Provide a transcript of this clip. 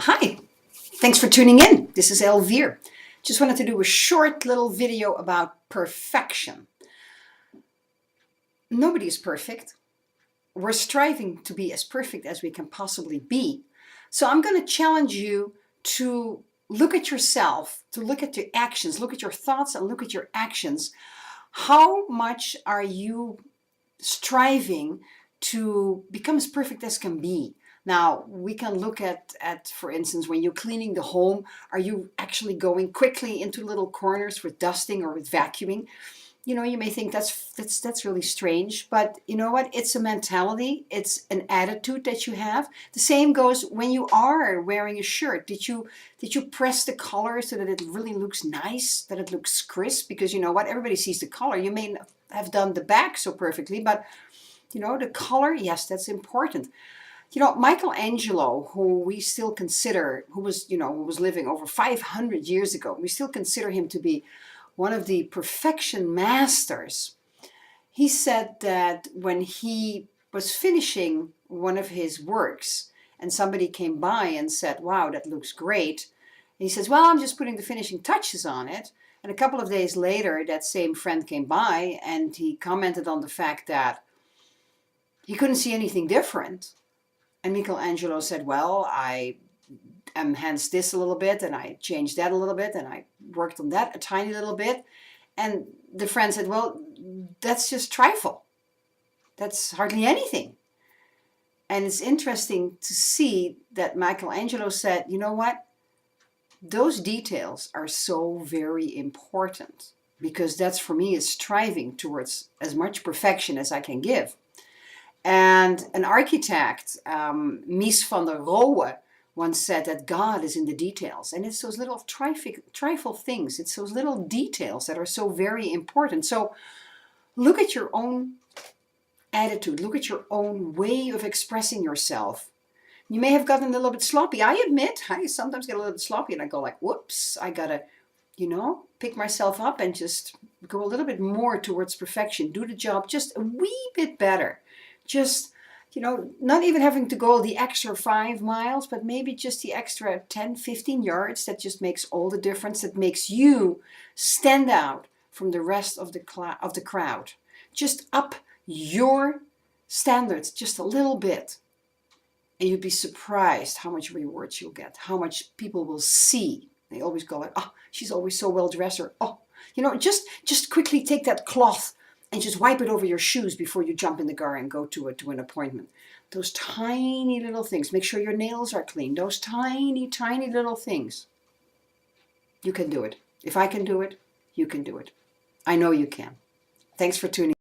Hi, thanks for tuning in. This is Elvire. Just wanted to do a short little video about perfection. Nobody is perfect. We're striving to be as perfect as we can possibly be. So I'm going to challenge you to look at yourself, to look at your actions, look at your thoughts and look at your actions. How much are you striving to become as perfect as can be? Now, we can look at, for instance, when you're cleaning the home, are you actually going quickly into little corners with dusting or with vacuuming? You may think that's really strange, but you know what? It's a mentality. It's an attitude that you have. The same goes when you are wearing a shirt. Did you press the collar so that it really looks nice, that it looks crisp? Because you know what? Everybody sees the color. You may not have done the back so perfectly, but the color, yes, that's important. Michelangelo, who we still consider, who was living over 500 years ago, we still consider him to be one of the perfection masters. He said that when he was finishing one of his works and somebody came by and said, "Wow, that looks great," he says, "Well, I'm just putting the finishing touches on it." And a couple of days later, that same friend came by and he commented on the fact that he couldn't see anything different. And Michelangelo said, "Well, I enhanced this a little bit and I changed that a little bit and I worked on that a tiny little bit." And the friend said, "Well, that's just trifle. That's hardly anything." And it's interesting to see that Michelangelo said, "You know what? Those details are so very important because that's for me is striving towards as much perfection as I can give." And an architect, Mies van der Rohe, once said that God is in the details. And it's those little trifle things. It's those little details that are so very important. So look at your own attitude. Look at your own way of expressing yourself. You may have gotten a little bit sloppy. I admit, I sometimes get a little bit sloppy and I go like, whoops, I gotta, pick myself up and just go a little bit more towards perfection. Do the job just a wee bit better. Just, not even having to go the extra 5 miles, but maybe just the extra 10, 15 yards. That just makes all the difference. That makes you stand out from the rest of the crowd. Just up your standards just a little bit. And you'd be surprised how much rewards you'll get, how much people will see. They always go like, "Oh, she's always so well dressed," or, "Oh, just quickly take that cloth and just wipe it over your shoes before you jump in the car and go to an appointment." Those tiny little things. Make sure your nails are clean. Those tiny, tiny little things. You can do it. If I can do it, you can do it. I know you can. Thanks for tuning in.